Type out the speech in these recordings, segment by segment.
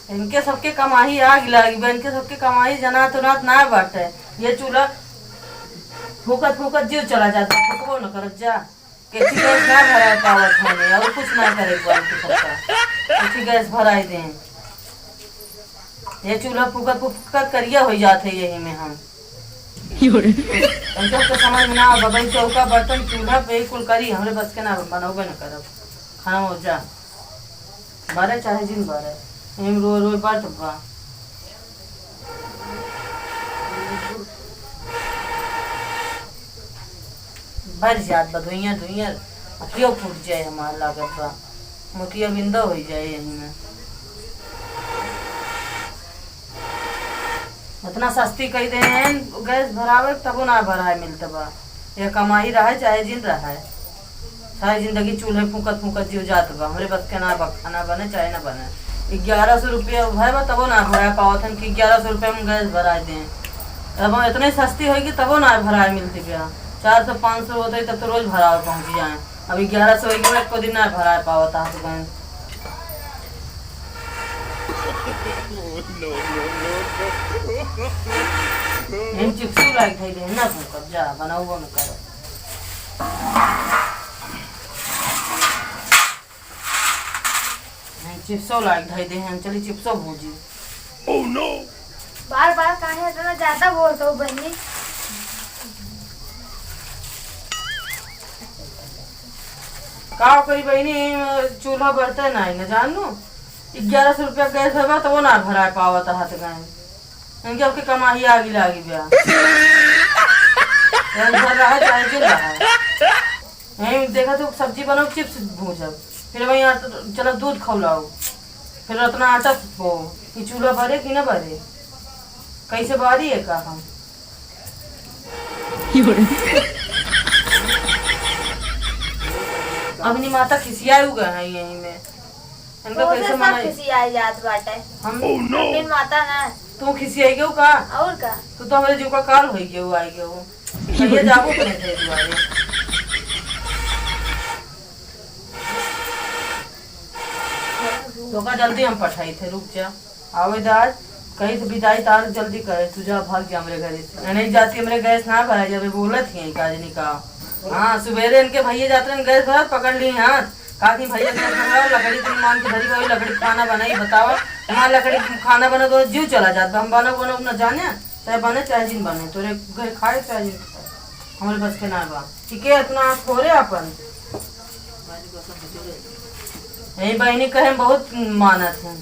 इनके सबके कमाई आग लागी बा, इनके सबके कमाई जना तो रात ना बाटे। ये चूल्हा फूकत फूकत जीव चला जाता, फूकबो न करत जा के गैस ना भरा पावत है और कुछ ना करे सबका गैस भराई दे। ये चूल्हा फूकत फूकत करिया हो जाते यही में हम तो समझ में ना बबई चौका बर्तन चूल्हा पे कुल करी हमरे बस के ना बनोगे न करब खाना हो जा बारे चाहे जिन बारे एम रो रो बाट बा भर जात बा धुइया धुइया अखियो फूट जाए हमार लागत बा मोतिया बिंदा हो जाए यही में। इतना सस्ती कही दे गैस भरावे तबो ना भराए मिलता बा। ये कमाई रहा है चाहे जिन रहा है सारी जिंदगी चूल्हे फूकत फूकत जीव जात बा हमरे बस के ना बा खाना बने चाहे ना बने। 1100 रुपया भर बा तबो ना भरा पावत हन कि 1100 रुपये में गैस भरा दे। अब इतनी सस्ती होगी तबो ना भराए मिलती भैया 400-500 होते तब तो रोज भरा पहुँच जाए। अभी 1100 होगी एक दिन ना भरा पावता तो गैस चिप्सू लाइक थे ना फूकब जा बनाओ न करो चिप्सो लाइक थे दे हम चली चिप्सो भूजी। ओह नो बार बार काहे इतना ज्यादा बोलते हो बहनी। का करी बहनी चूल्हा बरते ना न जानू 1100 रुपया गैस है तो वो ना भरा पावत हाथ गए इनके आपके कमाई आगी लागी ब्याह रहा है चाहे जिल रहा है। देखा तो सब्जी बनाओ चिप्स भूजब फिर वही चलो दूध खौलाओ फिर उतना आटा हो कि चूल्हा भरे कि ना भरे कैसे बारी है का हम अपनी माता खिसियाए गए हैं यही में इनका कैसे मना खिसियाई जात बाटे हम अपनी माता ना तू खिसियाई गयो का और का तू तो हमारे जीव का काल होई गयो आई गयो कहिए जाबो के नहीं थे दुआरे तो का जल्दी हम पठाई थे रुक जा आवेदार कहीं से बिताई तार जल्दी करे तुझा भाग जा मेरे घर से नहीं जाती मेरे गैस ना भरा जब बोलत ही काजनी का। हाँ सुबेरे इनके भैया जाते हैं गैस भरा पकड़ ली हाथ काकी भैया गैस भरा लकड़ी तुम मान के धरी भाई लकड़ी खाना बनाई बताओ यहाँ लकड़ी खाना बना तो जीव चला जाता हम बना बना न जाने चाहे बने चाहे जिन बने तोरे घर खाए चाहे जिन खाए हमारे बस के ना बा ठीक है इतना थोड़े अपन यही बहनी कहे बहुत मानत है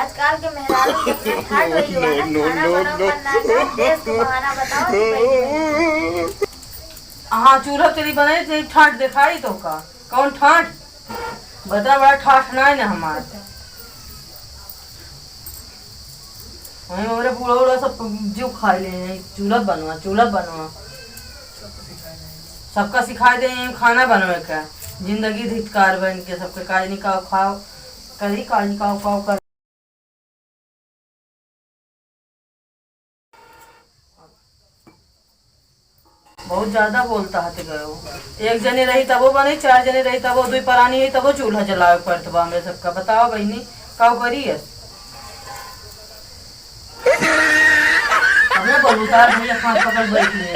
आजकल के मेहरारू के ठाट होई हुआ है खाना बनाओ ना देश को बहाना बताओ। हाँ चूल्हा तेरी बनाई तेरी ठाट दिखाई तो का कौन ठाट बता बड़ा ठाट ना है ना हमारे वही हमारे पूरा पूरा सब जो खा ले हैं चूल्हा बनवा सबका सिखा दे खाना बनवे का जिंदगी धिक्कार बन के सबके काज निकाल खाओ करी काज निकाल खाओ कर बहुत ज्यादा बोलता है गयो एक जने रही तबो बने 4 जने रही तबो 2 परानी है तबो चूल्हा जलावे पड़त बा हमरे सबका बताओ बहनी काऊ करी है हमने बलूतार भैया हाथ पकड़ बैठ लिए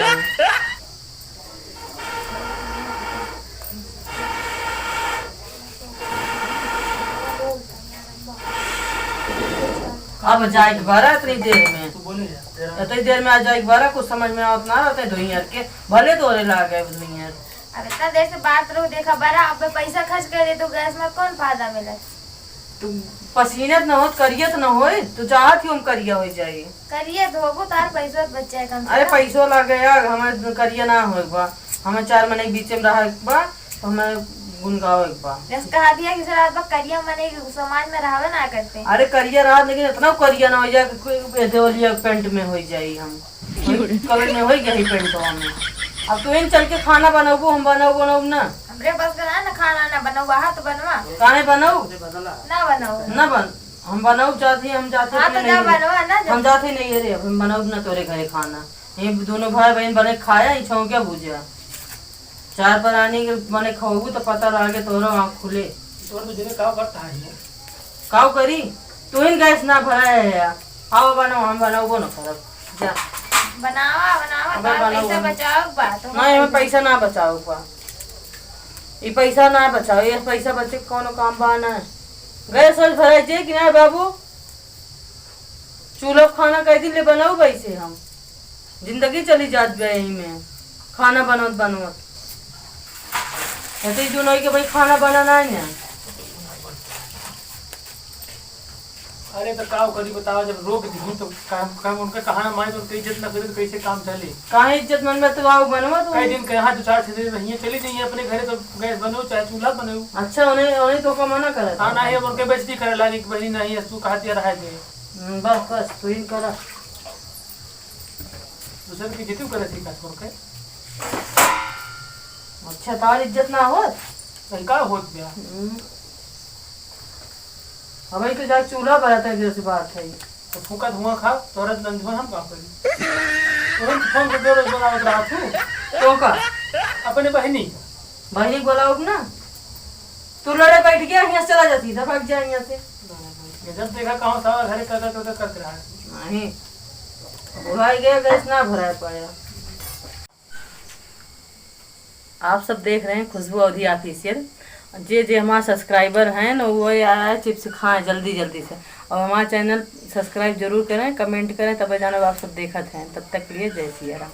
अब जाए बारा इतनी देर में इतनी देर में आ जाए बारा कुछ समझ में आवत ना रहते धुइयार के भले तोरे ला गए धुइयार। अब इतना देर से बात रहो देखा बड़ा अब पैसा खर्च करे तो गैस में कौन फायदा मिले तू पसीने न होत करियत न होए तू चाहत हम करिया हो जाए करिए धोबो तार पैसा बच जाए कम से अरे पैसो लगे यार हमें करिया ना हो बा हमें 4 महीने के बीच में रहा बा तो हमें गुनगाओ एक बार जस कहा दिया कि सर आप करिया मने समाज में रहवे ना करते। अरे करिया रहा लेकिन इतना करिया ना हो जाए कोई देवलिया पेंट में हो जाए हम कलर में हो गई पेंट में अब तो इन चल के खाना बनाओ हम बनाओ ना हमरे पास का ना खाना ना बनाओ बाहर तो बनवा काहे बनाओ ना बनाओ ना बन हम बनाओ जाते हम जाते हाँ तो ना बनवा ना हम जाते नहीं है रे हम बनाओ ना तोरे घरे खाना ये दोनों भाई बहन बने खाया ही छौ क्या भूजा 4 परानी के बने खाओ तो पता लागे तोरो आँख खुले तो जने काव करता है काव करी तू ही गैस ना भरा है यार। आओ बनाओ, हम बनाओ वो ना करब जा। बनावा बनावा अबे तार बनाओ, पैसा बनाओ। बचाओ बात नहीं हमें पैसा ना बचाओ पा, ये पैसा ना बचाओ, ये पैसा बचे के कोनो काम बहाना है। गैस वैस भराई चाहिए कि नहीं बाबू? चूल्हा खाना कई दिन ले बनाओ वैसे हम जिंदगी चली जात गए यही में खाना बनवत बनवत। ऐसे जो नहीं कि भाई खाना बनाना है ना। अरे तो का करी बताओ, जब रोक दी तो काम उनका कहा माने तो उनकी इज्जत न करे तो कैसे काम चले। कहाँ इज्जत मन में तो आओ बनवा तो कई दिन के यहाँ 2-4 दिन रहिए चली जाइए अपने घरे तो गैस बनो चाहे चूल्हा बनो। अच्छा उन्हें उन्हें तो का मना करे हाँ नहीं अब उनके बेइज्जती करे लागी कि बहनी नहीं है तू कहती रहा दे। बस बस तू ही करा। दूसरे की जितू करे थी का छोड़ के। अच्छा तार इज्जत ना हो कहीं का होत गया। अब तो जाके चूल्हा बनाता है जैसी बात है। तो फूका धुआं खा तोरा नंदुआ हम का करी। तुरंत फोन कर दो रोज बनावत रहा तू तो का अपने बहनी भाई बोलाओ ना, तू लड़े बैठ गया यहाँ से चला जाती था, भाग जाए यहाँ से। जब देखा कहाँ सारा घरे करते रहा नहीं भुलाई गया गैस ना भरा पाया। आप सब देख रहे हैं खुशबू अवधी ऑफिशियल। जे हमारे सब्सक्राइबर हैं ना वो आया है चिप्स खाएं जल्दी जल्दी से, और हमारा चैनल सब्सक्राइब जरूर करें, कमेंट करें, तब जाना आप सब देखते हैं। तब तक के लिए जय सिया राम।